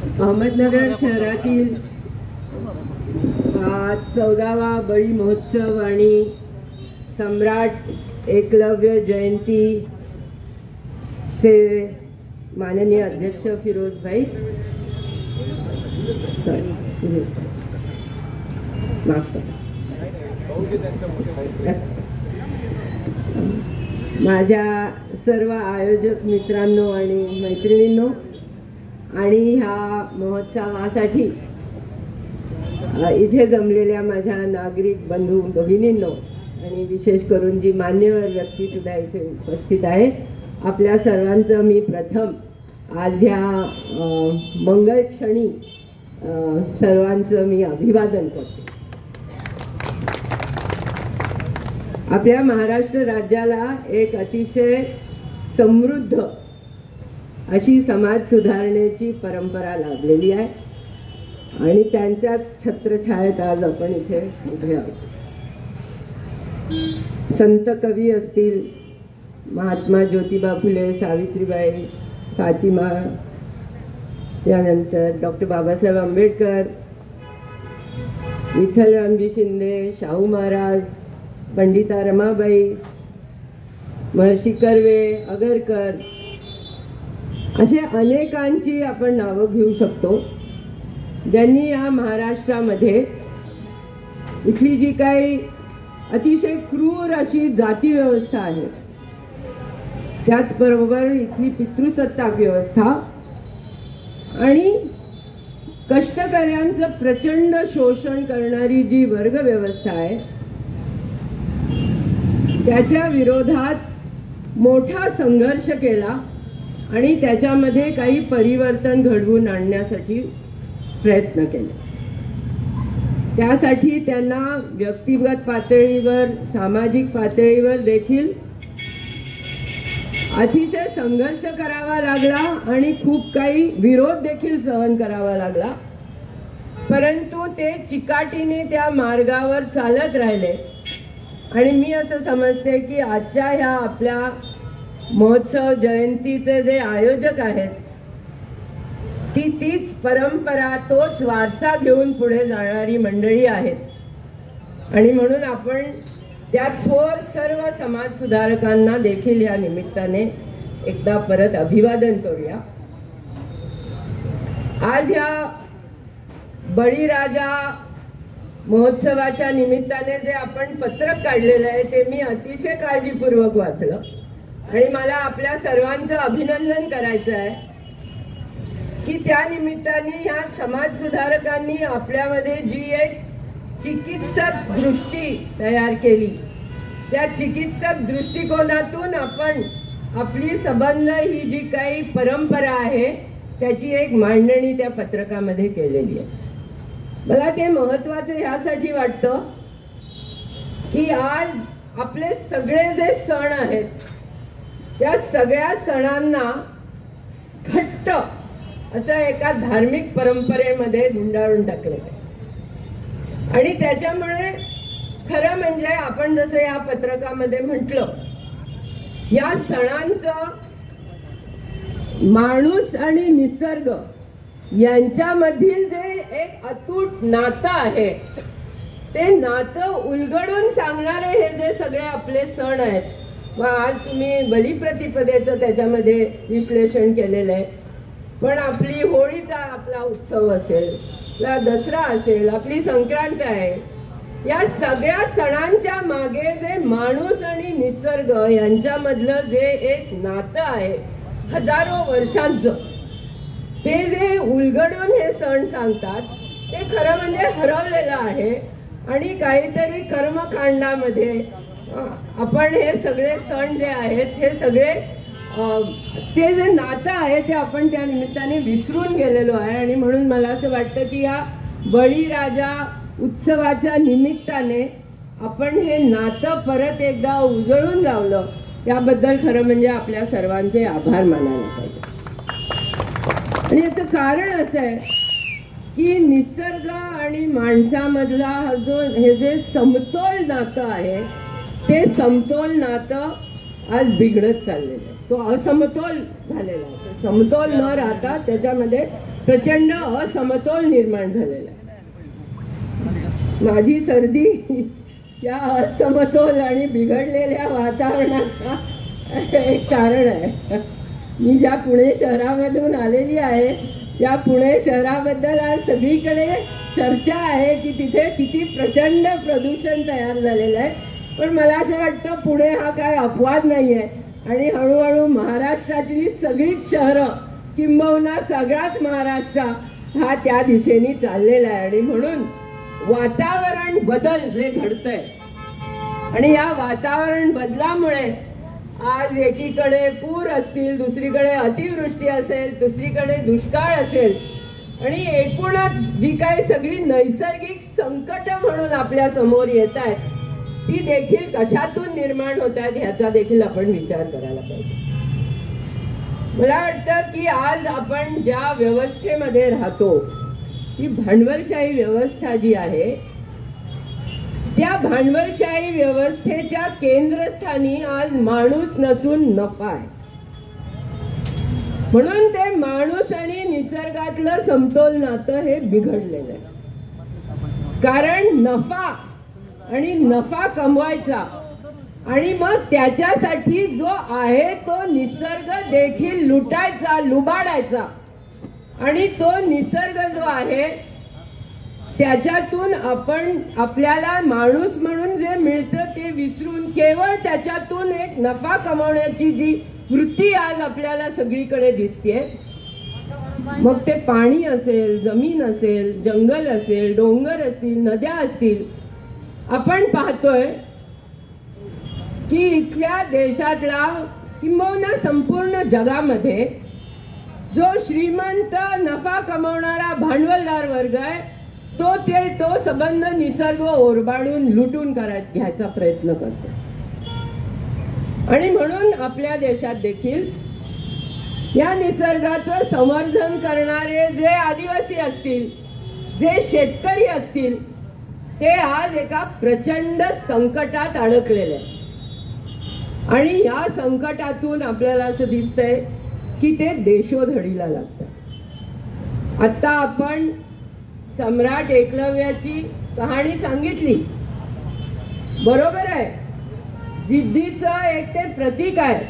अहमदनगर शहरातील 14वा बळी महोत्सव आणि सम्राट एकलव्य जयंती से माननीय अध्यक्ष फिरोज भाई माझ्या सर्व आयोजक मित्रांनो आणि मैत्रिणींनो आणि ह्या महोत्सवासाठी इथे जमलेल्या माझ्या नागरिक बंधू भगिनींनो आणि विशेष करून जी मान्यवर व्यक्ती सुद्धा इथे उपस्थित आहे, आपल्या सर्वांचं मी प्रथम आज ह्या मंगल क्षणी सर्वांचं मी अभिवादन करते। आपल्या महाराष्ट्र राज्याला एक अतिशय समृद्ध अशी समाज सुधारणेची परंपरा लाभलेली आहे आणि त्यांच्याच छत्रछायेत आज आपण इथे उभे आहोत। संत कवी असतील, महात्मा ज्योतिबा फुले, सावित्रीबाई, फातिमा, त्यानंतर डॉक्टर बाबासाहेब आंबेडकर, विठ्ठलरामजी शिंदे, शाहू महाराज, पंडिता रमाबाई, महर्षी कर्वे, आगरकर, असे अनेकांची आपण नावं घेऊ शकतो ज्यांनी या महाराष्ट्रामध्ये इथली जी काही अतिशय क्रूर अशी जाती व्यवस्था आहे, त्याचबरोबर इथली पितृसत्ताक व्यवस्था आणि कष्टकऱ्यांचं प्रचंड शोषण करणारी जी वर्ग व्यवस्था आहे, त्याच्या विरोधात मोठा संघर्ष केला आणि त्याच्यामध्ये काही परिवर्तन घडवून आणण्यासाठी प्रयत्न केले। त्यासाठी त्यांना व्यक्तिगत पातळीवर, सामाजिक पातळीवर देखील अतिशय संघर्ष करावा लागला आणि खूप काही विरोध देखील सहन करावा लागला, परंतु ते चिकाटीने त्या मार्गावर चालत राहिले। आणि मी असं समजते की आजच्या ह्या आपल्या महोत्सव जयंतीचे जे आयोजक आहेत, तीच परंपरा, तोच वारसा घेऊन पुढे जाणारी मंडळी आहेत आणि म्हणून आपण त्या थोर सर्व समाज सुधारकांना देखील या निमित्ताने एकदा परत अभिवादन करूया। आज या बळीराजा महोत्सवाच्या निमित्ताने जे आपण पत्रक काढलेलं आहे ते मी अतिशय काळजीपूर्वक वाचलं आणि मला आपल्या सर्वांचं अभिनंदन करायचं आहे की त्या निमित्ताने ह्या समाज सुधारकांनी आपल्यामध्ये जी एक चिकित्सक दृष्टी तयार केली, त्या चिकित्सक दृष्टिकोनातून आपण आपली संबंध ही जी काही परंपरा आहे त्याची एक मांडणी त्या पत्रकामध्ये केलेली आहे। मला ते महत्त्वाचं ह्यासाठी वाटतं की आज आपले सगळे जे सण आहेत त्या सगळ्या सणांना घट्ट असं एका धार्मिक परंपरेमध्ये गुंडाळून टाकले आणि त्याच्यामुळे खरं म्हणजे आपण जसं या पत्रकामध्ये म्हटलं, या सणांचं माणूस आणि निसर्ग यांच्यामधील जे एक अतूट नातं आहे, ते नातं उलगडून सांगणारे हे जे सगळे आपले सण आहेत, मग आज तुम्ही बलिप्रतिपदेचं त्याच्यामध्ये विश्लेषण केलेलं आहे, पण आपली होळीचा आपला उत्सव असेल, आपला दसरा असेल, आपली संक्रांत आहे, या सगळ्या सणांच्या मागे जे माणूस आणि निसर्ग यांच्यामधलं जे एक नातं आहे हजारो वर्षांचं, ते जे उलगडून हे सण सांगतात ते खरं म्हणजे हरवलेलं आहे आणि काहीतरी कर्मकांडामध्ये आपण हे सगळे सण जे आहेत हे सगळे ते जे नातं आहे ते आपण त्या निमित्ताने विसरून गेलेलो आहे आणि म्हणून मला असं वाटतं की या बळीराजा उत्सवाच्या निमित्ताने आपण हे नातं परत एकदा उजळून लावलं, याबद्दल खरं म्हणजे आपल्या सर्वांचे आभार मानायला पाहिजे। आणि याचं कारण असं आहे की निसर्ग आणि माणसामधला हा जो हे जे समतोल नातं आहे, ते समतोल नातं आज बिघडत चाललेलं आहे, तो असमतोल झालेला आहे। समतोल न राहता त्याच्यामध्ये प्रचंड असमतोल निर्माण झालेला आहे. माझी सर्दी या असमतोल आणि बिघडलेल्या वातावरणाचा एक कारण आहे. मी ज्या पुणे शहरामधून आलेली आहे त्या पुणे शहराबद्दल आज सगळीकडे चर्चा आहे की तिथे किती प्रचंड प्रदूषण तयार झालेलं आहे. पण मला असं वाटतं पुणे हा काय अपवाद नाही आहे आणि हळूहळू महाराष्ट्रातली सगळीच शहरं किंबहुना सगळाच महाराष्ट्र हा त्या दिशेने चाललेला आहे. आणि म्हणून वातावरण बदल जे घडतंय आणि या वातावरण बदलामुळे आज एकीकडे पूर असतील, दुसरीकडे अतिवृष्टी असेल, दुसरीकडे दुष्काळ असेल आणि एकूणच जी काही सगळी नैसर्गिक संकट म्हणून आपल्या समोर येत आहेत ती देखील कशातून निर्माण होत आहेत ह्याचा देखील आपण विचार करायला पाहिजे. मला वाटतं की आज आपण ज्या व्यवस्थेमध्ये राहतो ती भांडवलशाही व्यवस्था जी आहे त्या भांडवलशाही व्यवस्थेच्या केंद्रस्थानी आज माणूस नसून नफा आहे. म्हणून ते माणूस आणि निसर्गातलं समतोल नातं हे बिघडलेलं आहे. कारण नफा आणि नफा कमवायचा आणि मग त्याच्यासाठी जो आहे तो निसर्ग देखील लुटायचा, लुबाडायचा आणि तो निसर्ग जो आहे त्याच्यातून आपण आपल्याला माणूस म्हणून जे मिळतं ते विसरून केवळ त्याच्यातून एक नफा कमवण्याची जी वृत्ती आज आपल्याला सगळीकडे दिसते. मग ते पाणी असेल, जमीन असेल, जंगल असेल, डोंगर असतील, नद्या असतील, आपण पाहतोय की इथल्या देशातला किंबहुना संपूर्ण जगामध्ये जो श्रीमंत नफा कमवणारा भांडवलदार वर्ग आहे तो संबंध निसर्ग ओरबाडून लुटून घ्यायचा प्रयत्न करतो. आणि म्हणून आपल्या देशात देखील या निसर्गाचं संवर्धन करणारे जे आदिवासी असतील, जे शेतकरी असतील ते आज एका प्रचंड संकटात अडकलेले आहेत. आणि या संकटातून आपल्याला असं दिसतंय की ते देशोधडीला लागतात. आता आपण सम्राट एकलव्याची कहाणी सांगितली, बरोबर आहे, जिद्दीचं एक ते प्रतीक आहे.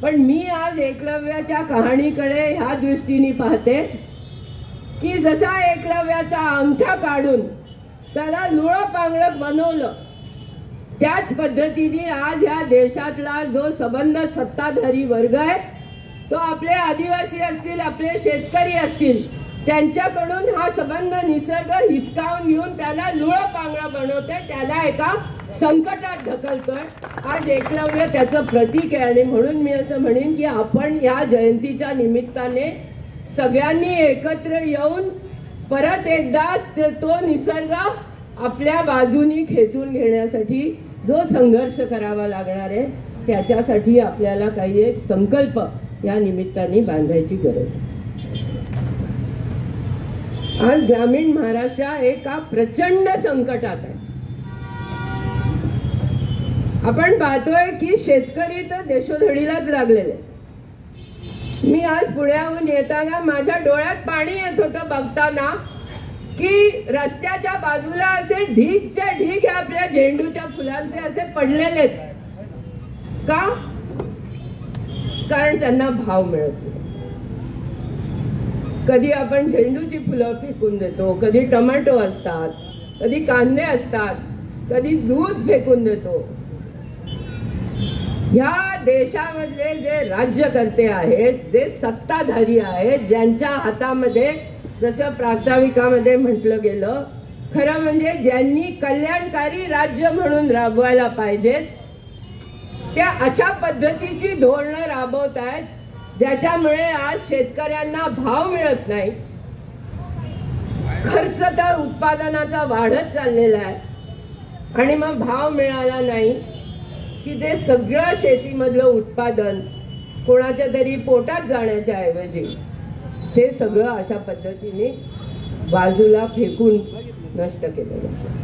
पण मी आज एकलव्याच्या कहाणीकडे ह्या दृष्टीने पाहते की जसा एकलव्याचा अंगठा काढून त्याला लुळं पांगळं बनवलं त्याच पद्धतीने आज ह्या देशातला जो संबंध सत्ताधारी वर्ग आहे तो आपले आदिवासी असतील, आपले शेतकरी असतील, त्यांच्याकडून हा संबंध निसर्ग हिसकावून घेऊन त्याला लुळं पांगळं बनवतोय, त्याला एका संकटात ढकलतोय. आज एकलव्य त्याचं प्रतीक आहे. आणि म्हणून मी असं म्हणेन की आपण या जयंतीच्या निमित्ताने सगळ्यांनी एकत्र येऊन परत एकदा तो निसर्ग आपल्या बाजूनी खेचून घेण्यासाठी जो संघर्ष करावा लागणार आहे त्याच्यासाठी आपल्याला काही एक संकल्प या निमित्ताने बांधायची गरज आहे. आज ग्रामीण महाराष्ट्र एका प्रचंड संकटात आहे. आपण पाहतोय की शेतकरी तर देशोधडीलाच लागलेले. मी आज पुण्याहून येताना माझ्या डोळ्यात पाणी येत होतं बघताना की रस्त्याच्या बाजूला असे ढीगच्या ढीग आपल्या झेंडूच्या फुलांचे असे पडलेले आहेत. का? कारण त्यांना भाव मिळत नाही. कधी आपण झेंडूची फुलं फेकून देतो, कधी टोमॅटो असतात, कधी कांदे असतात, कधी दूध फेकून देतो. या देशामधले जे राज्यकर्ते आहेत, जे सत्ताधारी आहेत, ज्यांच्या हातामध्ये जसं प्रास्ताविकामध्ये म्हटलं गेलं, खरं म्हणजे ज्यांनी कल्याणकारी राज्य म्हणून राबवायला पाहिजेत त्या अशा पद्धतीची धोरणं राबवत आहेत ज्याच्यामुळे आज शेतकऱ्यांना भाव मिळत नाही. खर्च तर उत्पादनाचा वाढत चाललेला आहे आणि मग भाव मिळाला नाही की ते सगळं शेतीमधलं उत्पादन कोणाच्या तरी पोटात जाण्याच्या ऐवजी ते सगळं अशा पद्धतीने बाजूला फेकून नष्ट केलं जातं.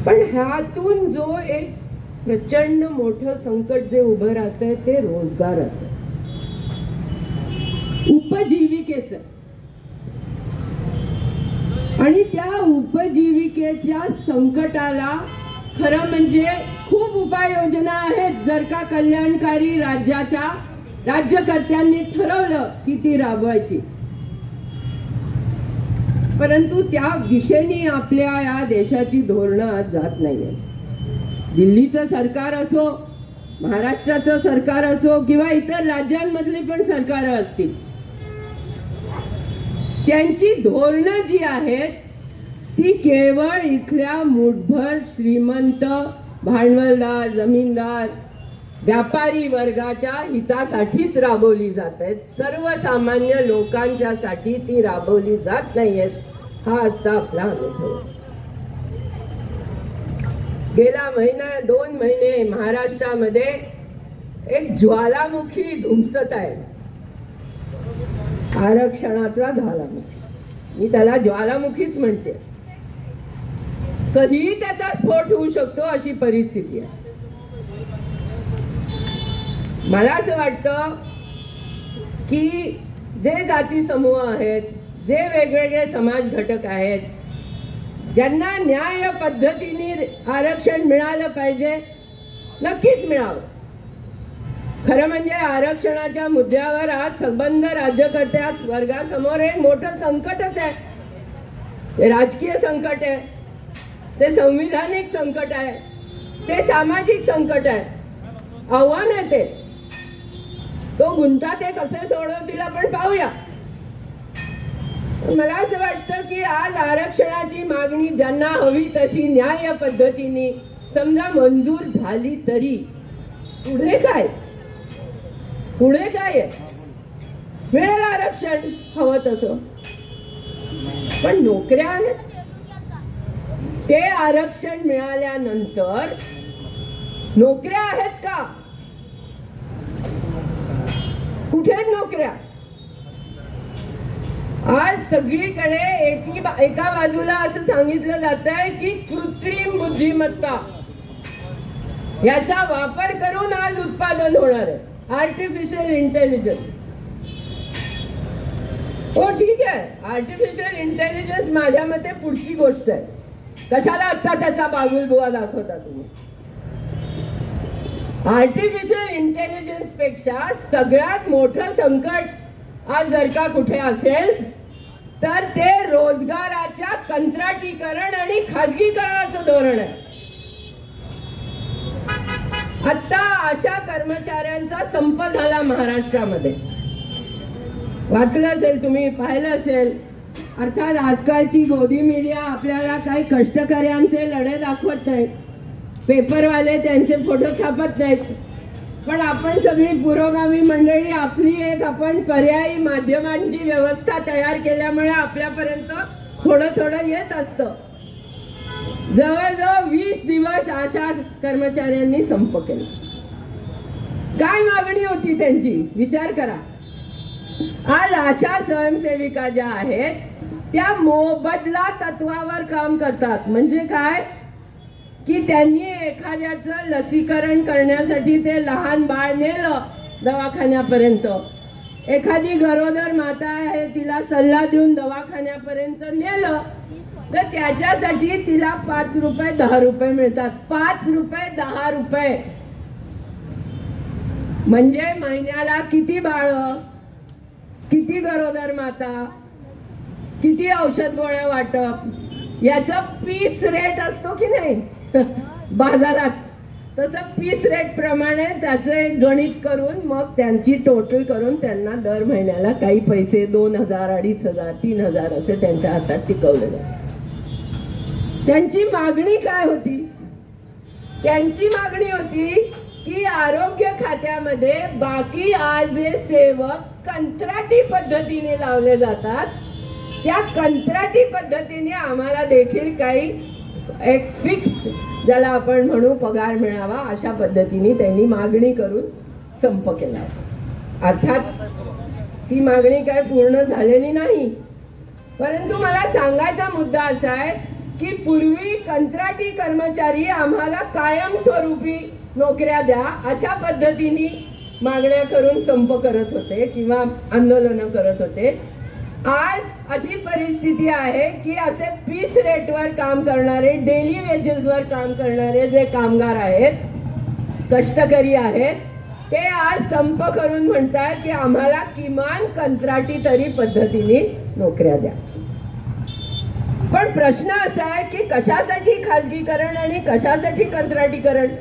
पण ह्यातून जो एक प्रचंड मोठं संकट जे उभं राहतंय ते रोजगाराचं. उपजीविकेचं, आणि त्या उपजीविकेच्या संकटाला खरं म्हणजे खूप उपाययोजना आहेत जर का कल्याणकारी राज्यकर्त्यांनी ठरवलं की ती राबवायची. परंतु त्या दिशेने आपल्या या देशाची धोरणं आज जात नाहीये. दिल्लीचं सरकार असो, महाराष्ट्राचं सरकार असो किंवा इतर राज्यांमधली पण सरकारं असतील, त्यांची धोरणं जी आहेत ती केवळ इथल्या मुठभर श्रीमंत, भांडवलदार, जमीनदार, व्यापारी वर्गाच्या हितासाठीच राबवली जात आहेत. सर्वसामान्य लोकांच्यासाठी ती राबवली जात नाहीयेत. हा आजचा आपला अनुभव. गेला महिना 2 महिने महाराष्ट्रामध्ये एक ज्वालामुखी धुमसत आहे. आरक्षणाचा ज्वालामुखी, मी त्याला ज्वालामुखीच म्हणते. कधीही त्याचा स्फोट होऊ शकतो अशी परिस्थिती आहे. मला असं वाटतं की जे जाती समूह आहेत, जे वेगवेगळे समाज घटक आहेत, ज्यांना न्याय पद्धतीने आरक्षण मिळालं पाहिजे, नक्कीच मिळावं. खरं म्हणजे आरक्षणाच्या मुद्द्यावर आज संबंध राज्यकर्त्या वर्गासमोर एक मोठं संकटच आहे. ते राजकीय संकट आहे, ते संविधानिक संकट आहे, ते सामाजिक संकट आहे, आव्हान आहे ते. तो गुंता ते कसे सोडवतील आपण पाहूया. मला असं वाटतं की आज आरक्षणाची मागणी ज्यांना हवी तशी न्याय पद्धतीने समजा मंजूर झाली तरी पुढे काय मिळेल आरक्षण हवं तसं, पण नोकऱ्या आहेत. ते आरक्षण मिळाल्यानंतर नोकऱ्या आहेत का? कुठे नोकऱ्या? आज सगळीकडे एका बाजूला असं सांगितलं जात आहे की कृत्रिम बुद्धिमत्ता याचा वापर करून आज उत्पादन होणार आहे, आर्टिफिशियल इंटेलिजन्स. हो ठीक आहे, आर्टिफिशियल इंटेलिजन्स माझ्या मते पुढची गोष्ट आहे. कशाला आता त्याचा बागुलबुवा दाखवता तुम्ही? आर्टिफिशियल इंटेलिजन्स पेक्षा सगळ्यात मोठं संकट आज जर का कुठे असेल तर ते रोजगाराच्या कंत्राटीकरण आणि खाजगीकरणाचं धोरण आहे. आता आशा कर्मचाऱ्यांचा संप झाला महाराष्ट्रामध्ये. वाचलं असेल तुम्ही, पाहिलं असेल. अर्थात आजकालची गोदी मीडिया आपल्याला काही कष्टकऱ्यांचे लढे दाखवत नाहीत, पेपरवाले त्यांचे फोटो छापत नाहीत, पण आपण सगळी पुरोगामी मंडळी आपली एक आपण पर्यायी माध्यमांची व्यवस्था तयार केल्यामुळे आपल्यापर्यंत थोडं थोडं येत असतं. जवळजवळ 20 दिवस आशा कर्मचाऱ्यांनी संप केला. काय मागणी होती त्यांची विचार करा. आज आशा स्वयंसेविका ज्या आहेत त्या मोबदला तत्वावर काम करतात. म्हणजे काय की त्यांनी एखाद्याचं लसीकरण करण्यासाठी ते लहान बाळ नेलं दवाखान्यापर्यंत, एखादी गरोदर माता आहे तिला सल्ला देऊन दवाखान्यापर्यंत नेलं तर त्याच्यासाठी तिला 5 रुपये 10 रुपये मिळतात. 5 रुपये 10 रुपये म्हणजे महिन्याला किती बाळ, किती गरोदर माता, किती औषध गोळ्या वाटप याचा पीस रेट असतो की नाही बाजारात, तसं पीस रेट प्रमाणे त्याचं एक गणित करून मग त्यांची टोटल करून त्यांना दर महिन्याला काही पैसे 2000, 2500, 3000 असे त्यांच्या हातात टिकवले जातात. त्यांची मागणी काय होती? त्यांची मागणी होती की आरोग्य खात्यामध्ये बाकी आज जे सेवक कंत्राटी पद्धतीने लावले जातात त्या कंत्राटी पद्धतीने आम्हाला देखील काही एक फिक्स ज्याला आपण म्हणू पगार मिळावा अशा पद्धतीने त्यांनी मागणी करून संप केला. अर्थात ती मागणी काय पूर्ण झालेली नाही, परंतु मला सांगायचा मुद्दा असा आहे की पूर्वी कंत्राटी कर्मचारी आम्हाला कायमस्वरूपी नोकऱ्या द्या अशा पद्धतीने मागण्या करून संप करत होते किंवा आंदोलनं करत होते. आज अशी परिस्थिती आहे की असे पीस रेटवर काम करणारे, डेली वेजेसवर काम करणारे जे कामगार आहेत, कष्टकरी आहेत, ते आज संप करून म्हणतात की आम्हाला किमान कंत्राटी तरी पद्धतीने नोकऱ्या द्या. पण प्रश्न असा आहे की कशासाठी खासगीकरण आणि कशासाठी कंत्राटीकरण?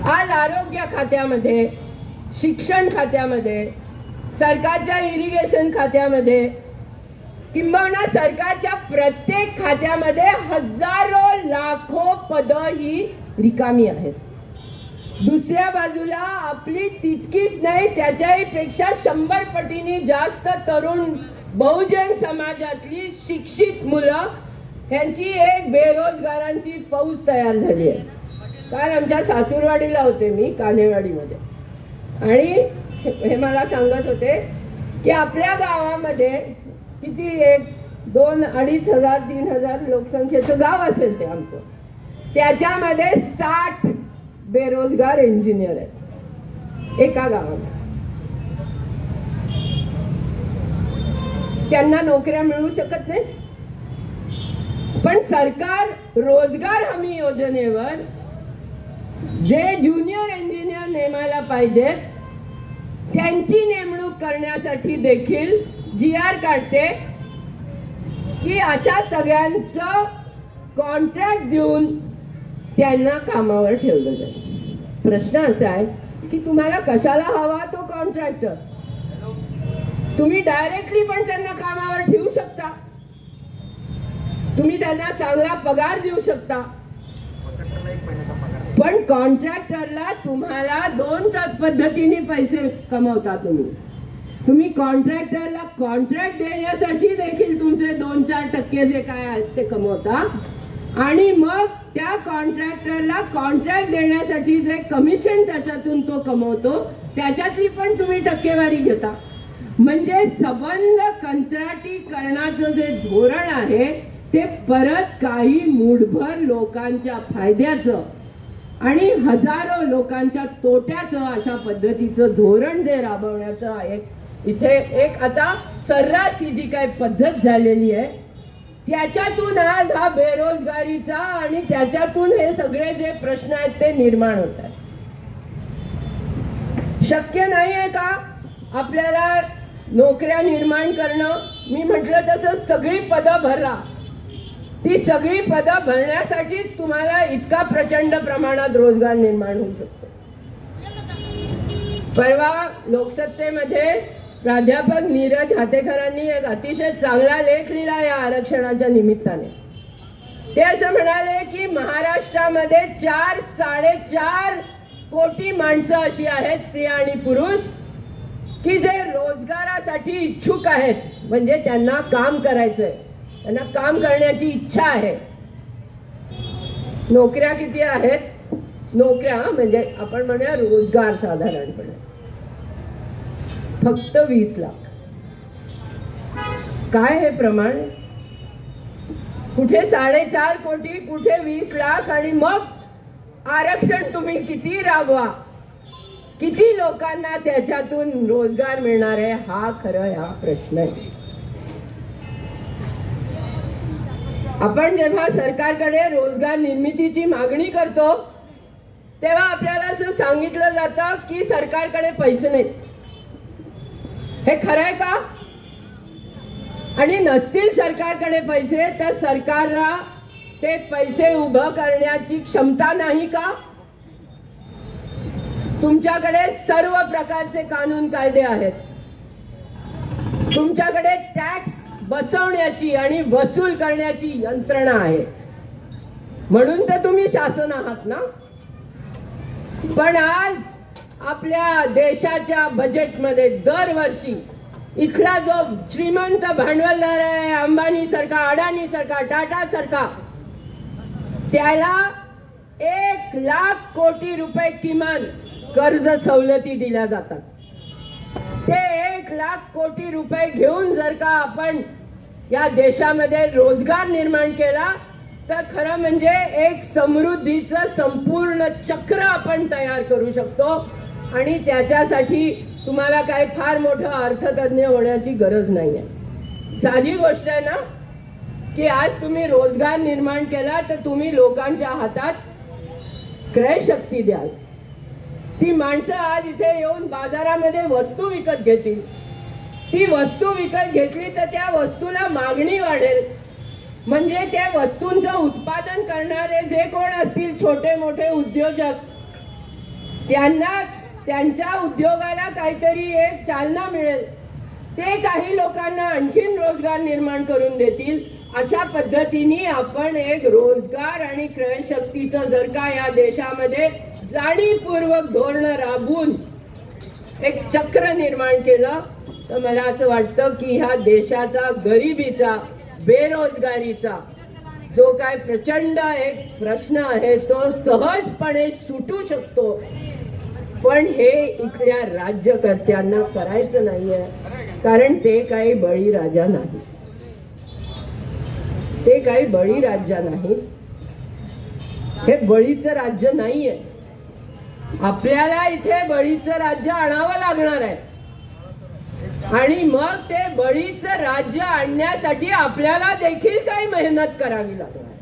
आज आरोग्य खात्यामध्ये, शिक्षण खात्यामध्ये, सरकारच्या इरिगेशन खात्यामध्ये किंबहुना सरकारच्या प्रत्येक खात्यामध्ये हजारो लाखो पदं ही रिकामी आहेत. दुसऱ्या बाजूला आपली तितकीच नाही त्याच्याही पेक्षा 100 पटीने जास्त तरुण बहुजन समाजातली शिक्षित मुलं यांची एक बेरोजगारांची फौज तयार झाली आहे. काल आमच्या सासूरवाडीला होते मी, कान्हेवाडीमध्ये, आणि हे मला सांगत होते की आपल्या गावामध्ये किती 1, 2, 2,500, 3,000 लोकसंख्येचं गाव असेल ते आमचं, त्याच्यामध्ये 60 बेरोजगार इंजिनियर आहेत एका गावामध्ये. त्यांना नोकऱ्या मिळू शकत नाही. पण सरकार रोजगार हमी योजनेवर जे ज्युनियर इंजिनियर नेमायला पाहिजेत त्यांची नेमणूक करण्यासाठी देखील GR काढते की अशा सगळ्यांचं कॉन्ट्रॅक्ट देऊन त्यांना कामावर ठेवलं जाईल. प्रश्न असा आहे की तुम्हाला कशाला हवा तो कॉन्ट्रॅक्टर? तुम्ही डायरेक्टली पण त्यांना कामावर ठेवू शकता, तुम्ही त्यांना चांगला पगार देऊ शकता, पण कॉन्ट्रॅक्टरला तुम्हाला 2 पद्धतीने पैसे कमवता. तुम्ही कॉन्ट्रॅक्टरला कॉन्ट्रॅक्ट देण्यासाठी देखील तुमचे 2-4% जे काय आहेत ते कमवता, आणि मग त्या कॉन्ट्रॅक्टरला कॉन्ट्रॅक्ट देण्यासाठी जे कमिशन त्याच्यातून तो कमवतो त्याच्यातली पण तुम्ही टक्केवारी घेता. म्हणजे सबंध कंत्राटीकरणाचं जे धोरण आहे ते परत काही मूठभर लोकांच्या फायद्याचं आणि हजारो लोकांच्या तोट्याचं अशा पद्धतीचं धोरण जे राबवण्याचं आहे. इथे एक आता सर्रास ही जी काही पद्धत झालेली आहे त्याच्यातून आज हा बेरोजगारीचा आणि त्याच्यातून हे सगळे जे प्रश्न आहेत ते निर्माण होत आहेत. शक्य नाहीये का आपल्याला नोकऱ्या निर्माण करणं? मी म्हटलं तसं सगळी पदं भरा. ती सगळी पदं भरण्यासाठीच तुम्हाला इतका प्रचंड प्रमाणात रोजगार निर्माण होऊ शकतो. परवा लोकसत्तेमध्ये प्राध्यापक नीरज हातेकरांनी एक अतिशय चांगला लेख लिहिला या आरक्षणाच्या निमित्ताने. ते असं म्हणाले की महाराष्ट्रामध्ये 4-4.5 कोटी माणसं अशी आहेत, स्त्रिया आणि पुरुष, की जे रोजगारासाठी इच्छुक आहेत. म्हणजे त्यांना काम करायचंय, त्यांना काम करण्याची इच्छा आहे. नोकऱ्या किती आहेत? नोकऱ्या म्हणजे आपण म्हणूया रोजगार साधारणपणे फक्त 20 लाख. काय हे प्रमाण? कुठे 4.5 कोटी, कुठे 20 लाख, आणि मग आरक्षण तुम्ही किती राबवा, किती लोकांना त्याच्यातून रोजगार मिळणार आहे? हा खरं हा प्रश्न आहे. आपण जेव्हा सरकारकडे रोजगार निर्मितीची मागणी करतो तेव्हा आपल्याला असं सांगितलं जातं की सरकारकडे पैसे नाहीत. हे खरं आहे का? आणि नसतील सरकारकडे पैसे तर सरकारला ते पैसे उभं करण्याची क्षमता नाही का? तुमच्याकडे सर्व प्रकारचे कानून कायदे आहेत, तुमच्याकडे टॅक्स बसवण्याची आणि वसूल करण्याची यंत्रणा आहे, म्हणून तर तुम्ही शासन आहात ना. पण आज आपल्या देशाच्या बजेटमध्ये दरवर्षी इथला जो श्रीमंत भांडवलदार आहे, अंबानी सारखा, अडाणी सारखा, टाटा सारखा, त्याला 1 लाख कोटी रुपये किमान कर्ज सवलती दिल्या जातात. ते 1 लाख कोटी रुपये घेऊन जर का आपण या देशामध्ये रोजगार निर्माण केला तर खरं म्हणजे एक समृद्धीचं संपूर्ण चक्र आपण तयार करू शकतो. आणि त्याच्यासाठी तुम्हाला काय फार मोठं अर्थतज्ञ होण्याची गरज नाहीये. साधी गोष्ट आहे ना की आज तुम्ही रोजगार निर्माण केला तर तुम्ही लोकांच्या हातात क्रयशक्ती द्याल. ती माणसं आज इथे येऊन बाजारामध्ये वस्तू विकत घेतील. ती वस्तू विकत घेतली तर त्या वस्तूला मागणी वाढेल. म्हणजे त्या वस्तूंचं उत्पादन करणारे जे कोण असतील छोटे मोठे उद्योजक, त्यांना त्यांच्या उद्योगाला काहीतरी एक चालना मिळेल. ते काही लोकांना आणखीन रोजगार निर्माण करून देतील. अशा पद्धतीने आपण एक रोजगार आणि क्रयशक्तीचं जर का या देशामध्ये जाणीवपूर्वक धोरण राबवून एक चक्र निर्माण केलं तर मला असं वाटतं की ह्या देशाचा गरिबीचा, बेरोजगारीचा जो काय प्रचंड एक प्रश्न आहे तो सहजपणे सुटू शकतो. पण हे इथल्या राज्यकर्त्यांना करायचं नाहीये, कारण ते काही बळीराजा नाही. ते काही बळीराजा नाही. हे बळीचं राज्य नाहीये. आपल्याला इथे बळीचं राज्य आणावं लागणार आहे आणि मग ते बळीचं राज्य आणण्यासाठी आपल्याला देखील काही मेहनत करावी लागणार आहे.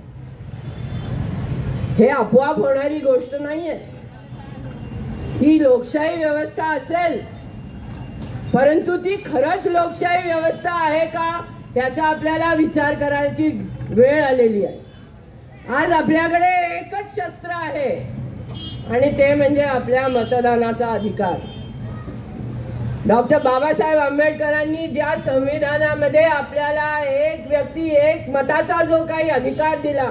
हे आपोआप होणारी गोष्ट नाहीये. ही लोकशाही व्यवस्था असेल, परंतु ती खरंच लोकशाही व्यवस्था आहे का याचा आपल्याला विचार करायची वेळ आलेली आहे. आज आपल्याकडे एकच शस्त्र आहे आणि ते म्हणजे आपल्या मतदानाचा अधिकार. डॉक्टर बाबासाहेब आंबेडकरांनी ज्या संविधानामध्ये आपल्याला एक व्यक्ती एक मताचा जो काही अधिकार दिला,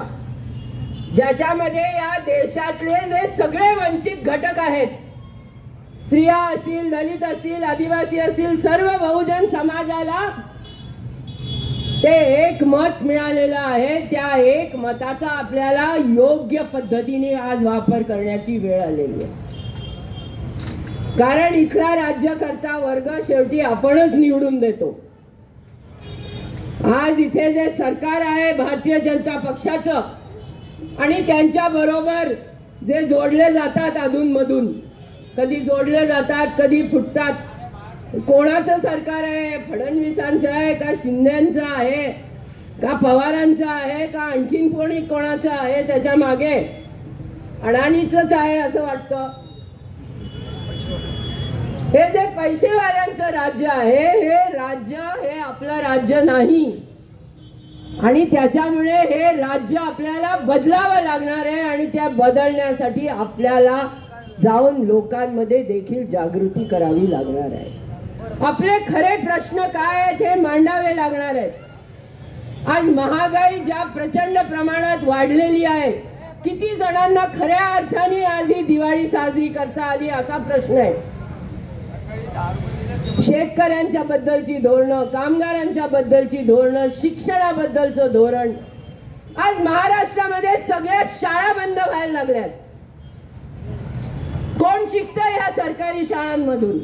ज्याच्यामध्ये या देशातले जे सगळे वंचित घटक आहेत, स्त्रिया असतील, दलित असतील, आदिवासी असतील, सर्व बहुजन समाजाला ते एक मत मिळालेलं आहे. त्या एक मताचा आपल्याला योग्य पद्धतीने आज वापर करण्याची वेळ आलेली आहे. कारण इथला राज्यकर्ता वर्ग शेवटी आपणच निवडून देतो. आज इथे जे सरकार आहे भारतीय जनता पक्षाचं आणि त्यांच्या बरोबर जे जोडले जातात अधूनमधून, कधी जोडले जातात कधी फुटतात. कोणाचं सरकार आहे? फडणवीसांचं आहे का शिंदेचं आहे का पवारांचं आहे का आणखीन कोणाचं आहे? त्याच्या मागे अडाणीचंच आहे असं वाटतं. हे जे पैसेवाल्यांचं राज्य आहे, हे राज्य हे आपलं राज्य नाही आणि त्याच्यामुळे हे राज्य आपल्याला बदलावं लागणार आहे आणि त्या बदलण्यासाठी आपल्याला जाऊन लोकांमध्ये देखील जागृती करावी लागणार आहे. आपले खरे प्रश्न काय आहेत हे मांडावे लागणार आहेत. आज महागाई ज्या प्रचंड प्रमाणात वाढलेली आहे, किती जणांना खऱ्या अर्थाने आज ही दिवाळी साजरी करता आली असा प्रश्न आहे. शेतकऱ्यांच्या बद्दलची धोरणं, कामगारांच्या बद्दलची धोरणं, शिक्षणाबद्दलचं धोरण. आज महाराष्ट्रामध्ये सगळ्या शाळा बंद व्हायला लागल्यात. कोण शिकतंय ह्या सरकारी शाळांमधून?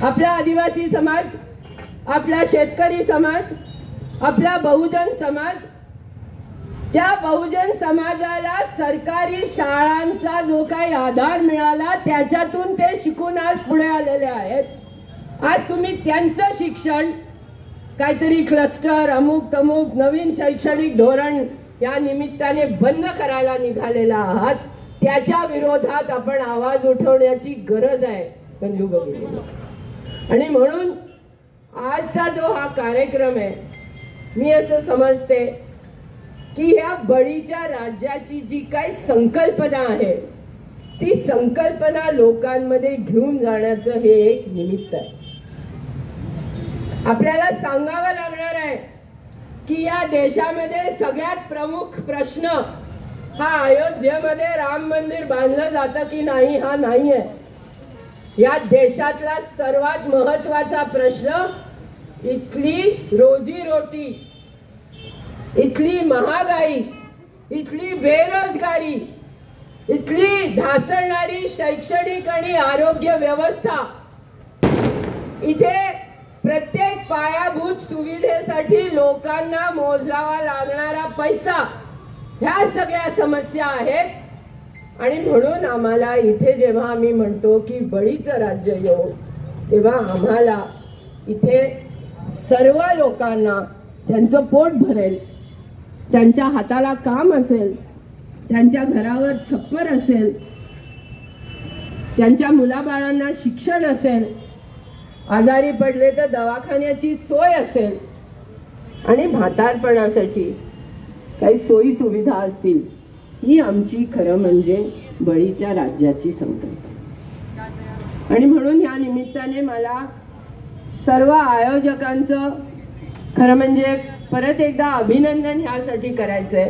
आपला आदिवासी समाज, आपला शेतकरी समाज, आपला बहुजन समाज. त्या बहुजन समाजाला सरकारी शाळांचा जो काही आधार मिळाला त्याच्यातून ते शिकून आज पुढे आलेले आहेत. आज तुम्ही त्यांचं शिक्षण काहीतरी क्लस्टर, अमुक तमुक नवीन शैक्षणिक धोरण या निमित्ताने बंद करायला निघालेला आहात. त्याच्या विरोधात आपण आवाज उठवण्याची गरज आहे कंजुगबिरीला. आणि म्हणून आजचा जो हा कार्यक्रम आहे, मी असं समजते की या बळीच्या राज्याची जी काही संकल्पना आहे ती संकल्पना लोकांमध्ये घेऊन जाण्याचं हे एक निमित्त आहे. आपल्याला सांगावं लागणार आहे की या देशामध्ये सगळ्यात प्रमुख प्रश्न हा अयोध्येमध्ये राम मंदिर बांधलं जातं की नाही हा नाहीये. या देशातला सर्वात महत्वाचा प्रश्न इथली रोजीरोटी, इथली महागाई, इथली बेरोजगारी, इथली ढासळणारी शैक्षणिक आणि आरोग्य व्यवस्था, इथे प्रत्येक पायाभूत सुविधेसाठी लोकांना मोजावा लागणारा पैसा, ह्या सगळ्या समस्या आहेत. आणि म्हणून आम्हाला इथे जेव्हा आम्ही म्हणतो की बळीचं राज्य येऊ, तेव्हा आम्हाला इथे सर्व लोकांना त्यांचं पोट भरेल, त्यांच्या हाताला काम असेल, त्यांच्या घरावर छप्पर असेल, त्यांच्या मुलाबाळांना शिक्षण असेल, आजारी पडले तर दवाखान्याची सोय असेल आणि म्हातारपणासाठी काही सोयी सुविधा असतील. ही आमची खरं म्हणजे बळीच्या राज्याची संकल्पना. आणि म्हणून या निमित्ताने मला सर्व आयोजकांचं खरं म्हणजे परत एकदा अभिनंदन ह्यासाठी करायचंय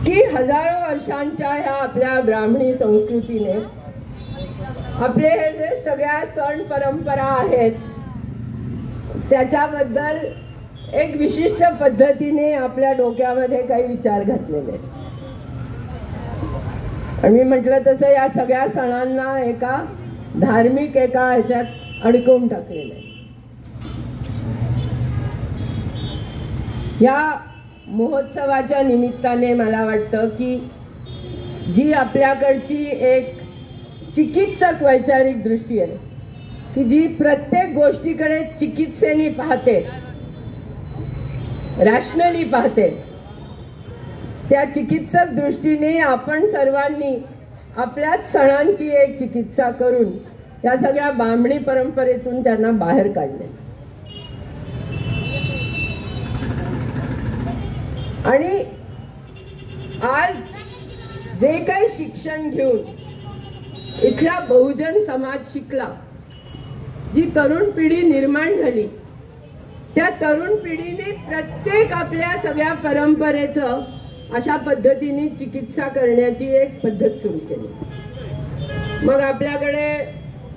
की हजारो वर्षांच्या ह्या आपल्या ब्राह्मणी संस्कृतीने आपले हे जे सगळ्या सण परंपरा आहेत त्याच्याबद्दल एक विशिष्ट पद्धतीने आपल्या डोक्यामध्ये काही विचार घातलेले आहेत. आणि मी म्हटलं तसं या सगळ्या सणांना एका धार्मिक एका ह्याच्यात अडकवून टाकलेलं आहे. या महोत्सवाच्या निमित्ताने मला वाटतं की जी आपल्याकडची एक चिकित्सक वैचारिक दृष्टी आहे की जी प्रत्येक गोष्टीकडे चिकित्सेने पाहते, रॅशनली पाहते, त्या चिकित्सक दृष्टीने आपण सर्वांनी आपल्याच सणांची एक चिकित्सा करून त्या सगळ्या ब्राह्मणी परंपरेतून त्यांना बाहेर काढले. आणि आज जे काही शिक्षण घेऊन इथला बहुजन समाज शिकला, जी तरुण पिढी निर्माण झाली, त्या तरुण पिढीने प्रत्येक आपल्या सगळ्या परंपरेचं अशा पद्धतीने चिकित्सा करण्याची एक पद्धत सुरू केली. मग आपल्याकडे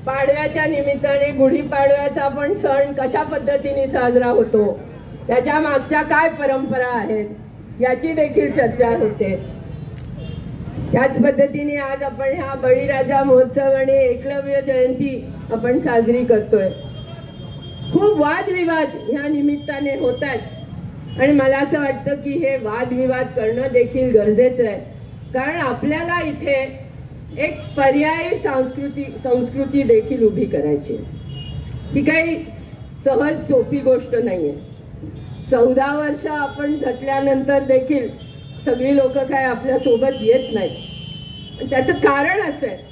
पाडव्याच्या निमित्ताने गुढीपाडव्याचा पण सण कशा पद्धतीने साजरा होतो, त्याच्या मागच्या काय परंपरा आहेत याची देखील चर्चा होते. त्याच पद्धतीने आज आपण ह्या बळीराजा महोत्सव आणि एकलव्य जयंती आपण साजरी करतोय. खूप वादविवाद ह्या निमित्ताने होत आहेत आणि मला असं वाटतं की हे वादविवाद करणं देखील गरजेचं आहे, कारण आपल्याला इथे एक पर्यायी संस्कृती देखील उभी करायची. ही काही सहज सोपी गोष्ट नाहीये. 14 वर्ष आपण झटल्यानंतर देखील सगळी लोक काय आपल्या सोबत येत नाहीत. त्याचं कारण असं आहे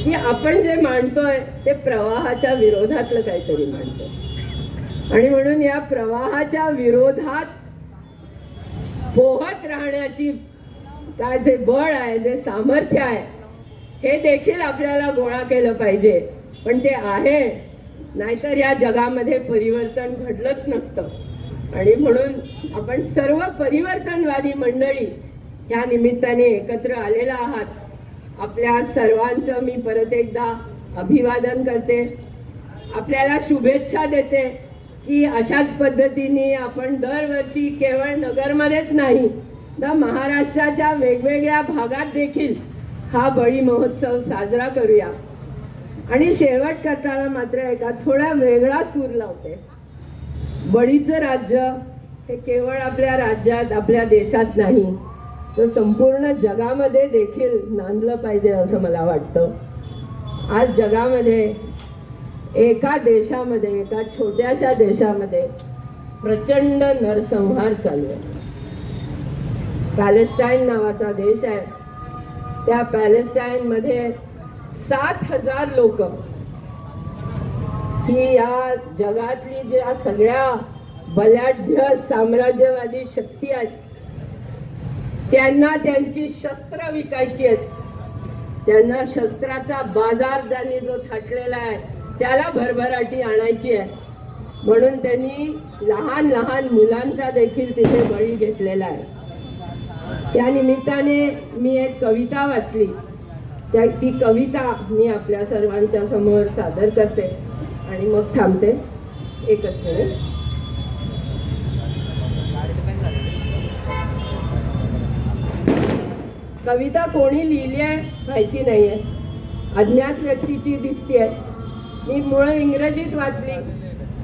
की आपण जे मांडतोय ते प्रवाहाच्या विरोधातलं काहीतरी मांडतोय आणि म्हणून या प्रवाहाच्या विरोधात पोहत राहण्याची काय जे बळ आहे, जे सामर्थ्य आहे, हे देखील आपल्याला गोळा केलं पाहिजे. पण ते आहे, नाहीतर या जगामध्ये परिवर्तन घडलंच नसतं. आणि म्हणून आपण सर्व परिवर्तनवादी मंडळी ह्या निमित्ताने एकत्र आलेला आहात. आपल्या सर्वांचं मी परत एकदा अभिवादन करते, आपल्याला शुभेच्छा देते की अशाच पद्धतीने आपण दरवर्षी केवळ नगरमध्येच नाही तर महाराष्ट्राच्या वेगवेगळ्या भागात देखील हा बळी महोत्सव साजरा करूया. आणि शेवट करताना मात्र एका थोडा वेगळा सूर लावते. बळीचं राज्य हे केवळ आपल्या राज्यात, आपल्या देशात नाही तर संपूर्ण जगामध्ये देखील नांदलं पाहिजे असं मला वाटतं. आज जगामध्ये एका देशामध्ये, एका छोट्याशा देशामध्ये प्रचंड नरसंहार चालू आहे. पॅलेस्टाईन नावाचा देश आहे. त्या पॅलेस्टाईन मध्ये 7,000 लोक ही या जगातली ज्या सगळ्या बलाढ्य साम्राज्यवादी शक्ती आहेत त्यांना त्यांची शस्त्र विकायची आहेत. त्यांना शस्त्राचा बाजार त्यांनी जो थाटलेला आहे त्याला भरभराटी आणायची आहे. म्हणून त्यांनी लहान लहान मुलांचा देखील तिथे बळी घेतलेला आहे. त्या निमित्ताने मी एक कविता वाचली. ती कविता मी आपल्या सर्वांच्या समोर सादर करते आणि मग थांबते. एकच मिनिट. कविता कोणी लिहिली आहे माहिती नाहीये, अज्ञात व्यक्तीची दिसतीये. मी मूळ इंग्रजीत वाचली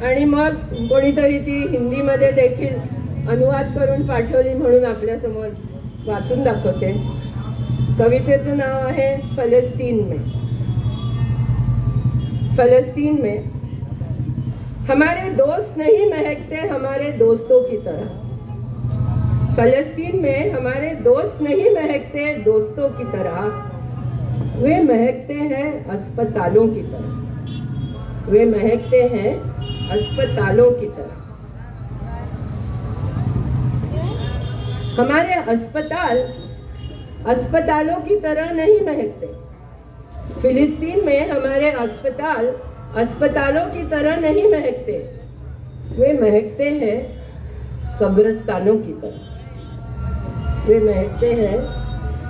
आणि मग कोणीतरी ती हिंदीमध्ये देखील अनुवाद करून पाठवली म्हणून आपल्या समोर वाचून दाखवते. कवितेचं नाव आहे फलस्तीन में. फलस्तीन में हमारे दोस्त नहीं महकते हमारे दोस्तों की तरह. फलस्तीन में हमारे दोस्त नहीं महकते दोस्तों की तरह, वे महकते हैं अस्पतालों की तरह. वे महकते हैं अस्पतालों की तरह. हमारे अस्पताल अस्पतालों की तरह नहीं महकते. फिलिस्तीन में हमारे अस्पताल अस्पतालों की तरह नहीं महकते. वे महकते हैं कब्रिस्तानों की तरह. वे महकते हैं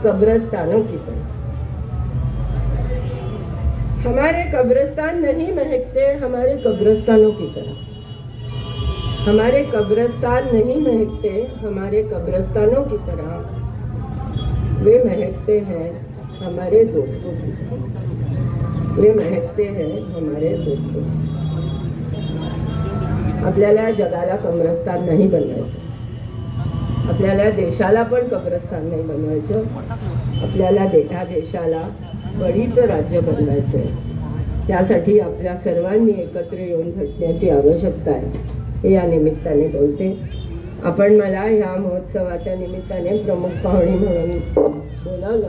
कब्रिस्तानों की तरह. हमारे कब्रिस्तान नहीं महकते हमारे कब्रिस्तानों की तरह. हमारे कब्रिस्तान नहीं महकते हमारे कब्रिस्तानों की तरह. वे महकते हैं हमारे दोस्तों की तरह. वे महकते हैं हमारे दोस्तों. आपल्याला जगाला कब्रिस्तान नाही बनवायचं. आपल्याला देशाला पण कब्रिस्तान नाही बनवायचं. आपल्याला देशाला बळीचं राज्य बनवायचं आहे. त्यासाठी आपल्या सर्वांनी एकत्र येऊन झटण्याची आवश्यकता आहे हे या निमित्ताने बोलते. आपण मला ह्या महोत्सवाच्या निमित्ताने प्रमुख पाहुणी म्हणून बोलावलं,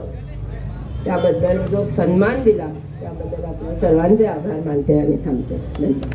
त्याबद्दल जो सन्मान दिला त्याबद्दल आपल्या सर्वांचे आभार मानते आणि थांबते. धन्यवाद.